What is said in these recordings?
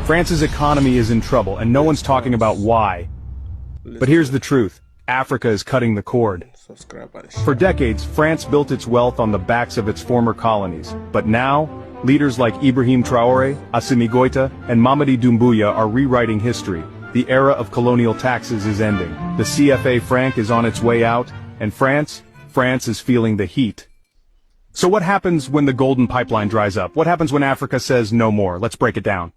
France's economy is in trouble, and no one's talking about why. But here's the truth. Africa is cutting the cord. For decades, France built its wealth on the backs of its former colonies. But now, leaders like Ibrahim Traore, Assimi Goïta, and Mamadi Doumbouya are rewriting history. The era of colonial taxes is ending. The CFA franc is on its way out, and France is feeling the heat. So what happens when the golden pipeline dries up? What happens when Africa says no more? Let's break it down.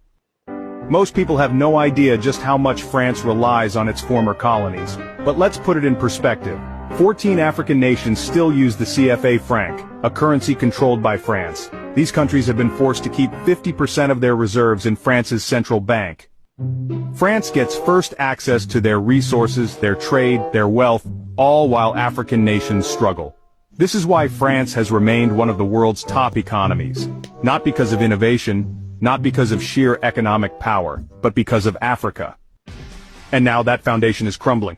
Most people have no idea just how much France relies on its former colonies. But let's put it in perspective. 14 African nations still use the CFA franc, a currency controlled by France. These countries have been forced to keep 50% of their reserves in France's central bank. France gets first access to their resources, their trade, their wealth, all while African nations struggle. This is why France has remained one of the world's top economies. Not because of innovation, not because of sheer economic power, but because of Africa. And now that foundation is crumbling.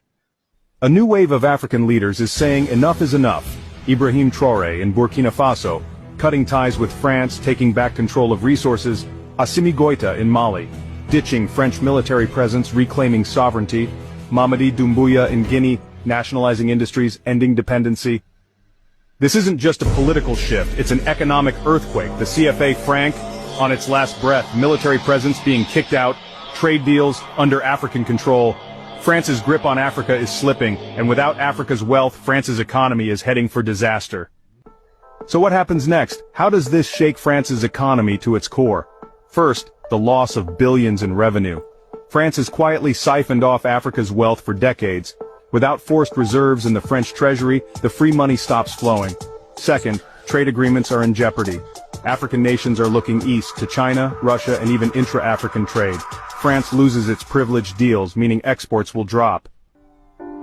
A new wave of African leaders is saying enough is enough. Ibrahim Traore in Burkina Faso, cutting ties with France, taking back control of resources. Assimi Goïta in Mali, ditching French military presence, reclaiming sovereignty. Mamadi Doumbouya in Guinea, nationalizing industries, ending dependency. This isn't just a political shift, it's an economic earthquake. The CFA franc on its last breath, military presence being kicked out, trade deals under African control. France's grip on Africa is slipping, and without Africa's wealth, France's economy is heading for disaster. So what happens next? How does this shake France's economy to its core? First, the loss of billions in revenue. France has quietly siphoned off Africa's wealth for decades. Without forced reserves in the French treasury, the free money stops flowing. Second, trade agreements are in jeopardy. African nations are looking east to China, Russia, and even intra-African trade. France loses its privileged deals, meaning exports will drop.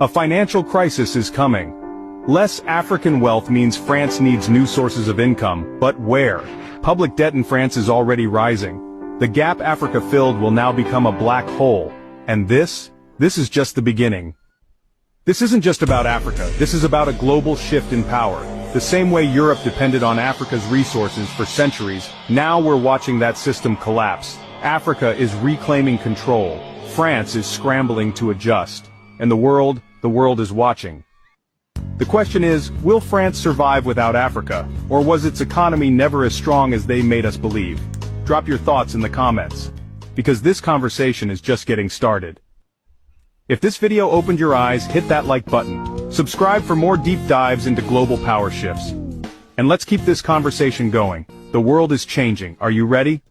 A financial crisis is coming. Less African wealth means France needs new sources of income, but where? Public debt in France is already rising. The gap Africa filled will now become a black hole. And this is just the beginning. This isn't just about Africa, this is about a global shift in power. The same way Europe depended on Africa's resources for centuries, now we're watching that system collapse. Africa is reclaiming control. France is scrambling to adjust. And the world is watching. The question is, will France survive without Africa? Or was its economy never as strong as they made us believe? Drop your thoughts in the comments. Because this conversation is just getting started. If this video opened your eyes, hit that like button. Subscribe for more deep dives into global power shifts. And let's keep this conversation going. The world is changing. Are you ready?